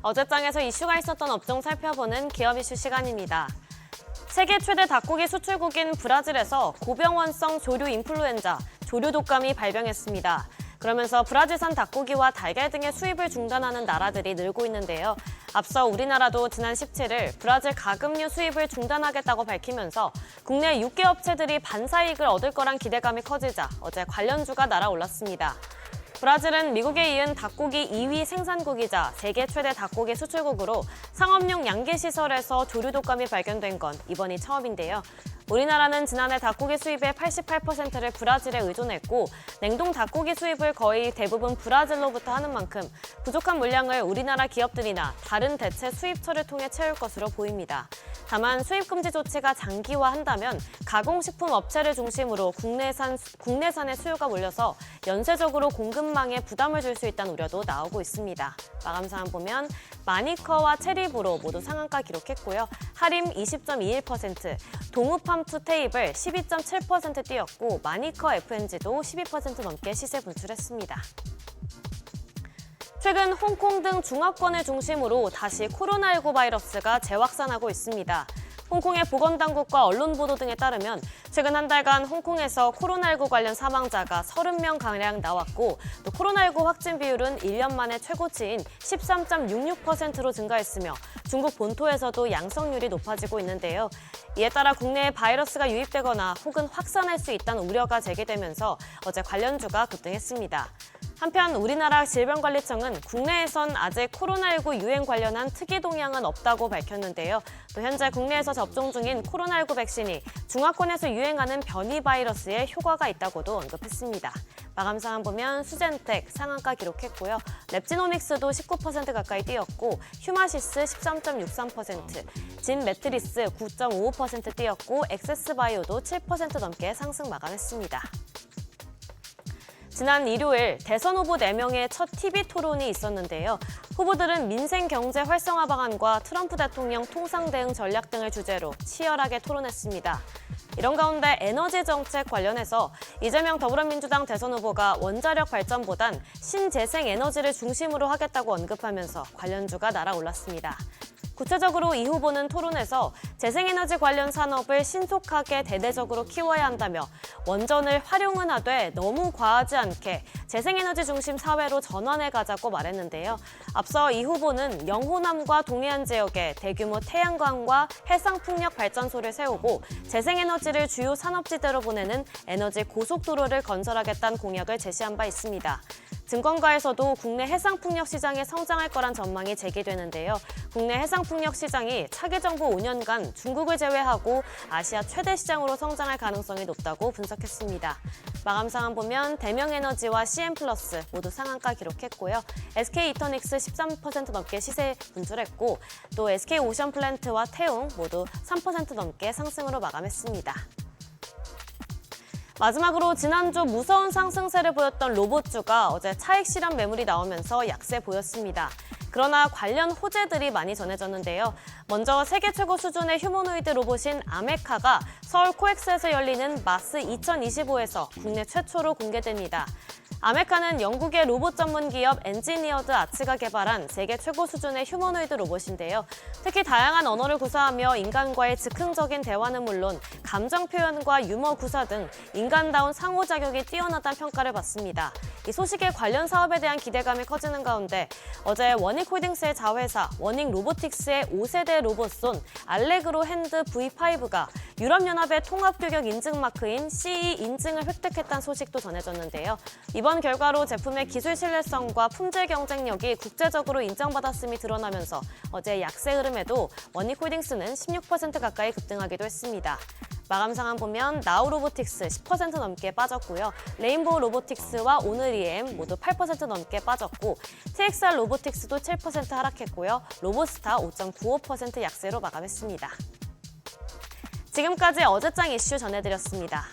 어제장에서 이슈가 있었던 업종 살펴보는 기업 이슈 시간입니다. 세계 최대 닭고기 수출국인 브라질에서 고병원성 조류 인플루엔자, 조류 독감이 발병했습니다. 그러면서 브라질산 닭고기와 달걀 등의 수입을 중단하는 나라들이 늘고 있는데요. 앞서 우리나라도 지난 17일 브라질 가금류 수입을 중단하겠다고 밝히면서 국내 육계 업체들이 반사이익을 얻을 거란 기대감이 커지자 어제 관련주가 날아올랐습니다. 브라질은 미국에 이은 닭고기 2위 생산국이자 세계 최대 닭고기 수출국으로 상업용 양계시설에서 조류 독감이 발견된 건 이번이 처음인데요. 우리나라는 지난해 닭고기 수입의 88%를 브라질에 의존했고 냉동 닭고기 수입을 거의 대부분 브라질로부터 하는 만큼 부족한 물량을 우리나라 기업들이나 다른 대체 수입처를 통해 채울 것으로 보입니다. 다만 수입 금지 조치가 장기화한다면 가공식품 업체를 중심으로 국내산의 수요가 몰려서 연쇄적으로 공급망에 부담을 줄 수 있다는 우려도 나오고 있습니다. 마감 상황 보면 마니커와 체리브로 모두 상한가 기록했고요. 하림 20.21%, 동우팜투 테이블 12.7% 뛰었고 마니커 FNG도 12% 넘게 시세 분출했습니다. 최근 홍콩 등 중화권을 중심으로 다시 코로나19 바이러스가 재확산하고 있습니다. 홍콩의 보건당국과 언론 보도 등에 따르면 최근 한 달간 홍콩에서 코로나19 관련 사망자가 30명가량 나왔고 또 코로나19 확진 비율은 1년 만에 최고치인 13.66%로 증가했으며 중국 본토에서도 양성률이 높아지고 있는데요. 이에 따라 국내에 바이러스가 유입되거나 혹은 확산할 수 있다는 우려가 제기되면서 어제 관련주가 급등했습니다. 한편 우리나라 질병관리청은 국내에선 아직 코로나19 유행 관련한 특이 동향은 없다고 밝혔는데요. 또 현재 국내에서 접종 중인 코로나19 백신이 중화권에서 유행하는 변이 바이러스에 효과가 있다고도 언급했습니다. 마감 상황 보면 수젠텍 상한가 기록했고요. 랩지노믹스도 19% 가까이 뛰었고 휴마시스 13.63%, 진 매트리스 9.55% 뛰었고 엑세스바이오도 7% 넘게 상승 마감했습니다. 지난 일요일 대선 후보 4명의 첫 TV 토론이 있었는데요. 후보들은 민생 경제 활성화 방안과 트럼프 대통령 통상 대응 전략 등을 주제로 치열하게 토론했습니다. 이런 가운데 에너지 정책 관련해서 이재명 더불어민주당 대선 후보가 원자력 발전보단 신재생 에너지를 중심으로 하겠다고 언급하면서 관련주가 날아올랐습니다. 구체적으로 이 후보는 토론에서 재생에너지 관련 산업을 신속하게 대대적으로 키워야 한다며 원전을 활용은 하되 너무 과하지 않게 재생에너지 중심 사회로 전환해 가자고 말했는데요. 앞서 이 후보는 영호남과 동해안 지역에 대규모 태양광과 해상풍력 발전소를 세우고 재생에너지를 주요 산업지대로 보내는 에너지 고속도로를 건설하겠다는 공약을 제시한 바 있습니다. 증권가에서도 국내 해상풍력 시장이 성장할 거란 전망이 제기되는데요. 국내 해상풍력 시장이 차기 정부 5년간 중국을 제외하고 아시아 최대 시장으로 성장할 가능성이 높다고 분석했습니다. 마감 상황 보면 대명에너지와 CN플러스 모두 상한가 기록했고요. SK이터닉스 13% 넘게 시세 분출했고 또 SK오션플랜트와 태웅 모두 3% 넘게 상승으로 마감했습니다. 마지막으로 지난주 무서운 상승세를 보였던 로봇주가 어제 차익 실현 매물이 나오면서 약세 보였습니다. 그러나 관련 호재들이 많이 전해졌는데요. 먼저 세계 최고 수준의 휴머노이드 로봇인 아메카가 서울 코엑스에서 열리는 마스 2025에서 국내 최초로 공개됩니다. 아메카는 영국의 로봇 전문 기업 엔지니어드 아츠가 개발한 세계 최고 수준의 휴머노이드 로봇인데요. 특히 다양한 언어를 구사하며 인간과의 즉흥적인 대화는 물론 감정 표현과 유머 구사 등 인간다운 상호작용이 뛰어나다는 평가를 받습니다. 이 소식에 관련 사업에 대한 기대감이 커지는 가운데 어제 워닉홀딩스의 자회사 워닉로보틱스의 5세대 로봇손 알레그로 핸드 V5가 유럽연합의 통합규격 인증 마크인 CE 인증을 획득했다는 소식도 전해졌는데요. 이번 결과로 제품의 기술 신뢰성과 품질 경쟁력이 국제적으로 인정받았음이 드러나면서 어제 약세 흐름에도 워닉홀딩스는 16% 가까이 급등하기도 했습니다. 마감 상황 보면 나우로보틱스 10% 넘게 빠졌고요. 레인보우 로보틱스와 오늘이엠 모두 8% 넘게 빠졌고 TXR 로보틱스도 7% 하락했고요. 로보스타 5.95% 약세로 마감했습니다. 지금까지 어제장 이슈 전해드렸습니다.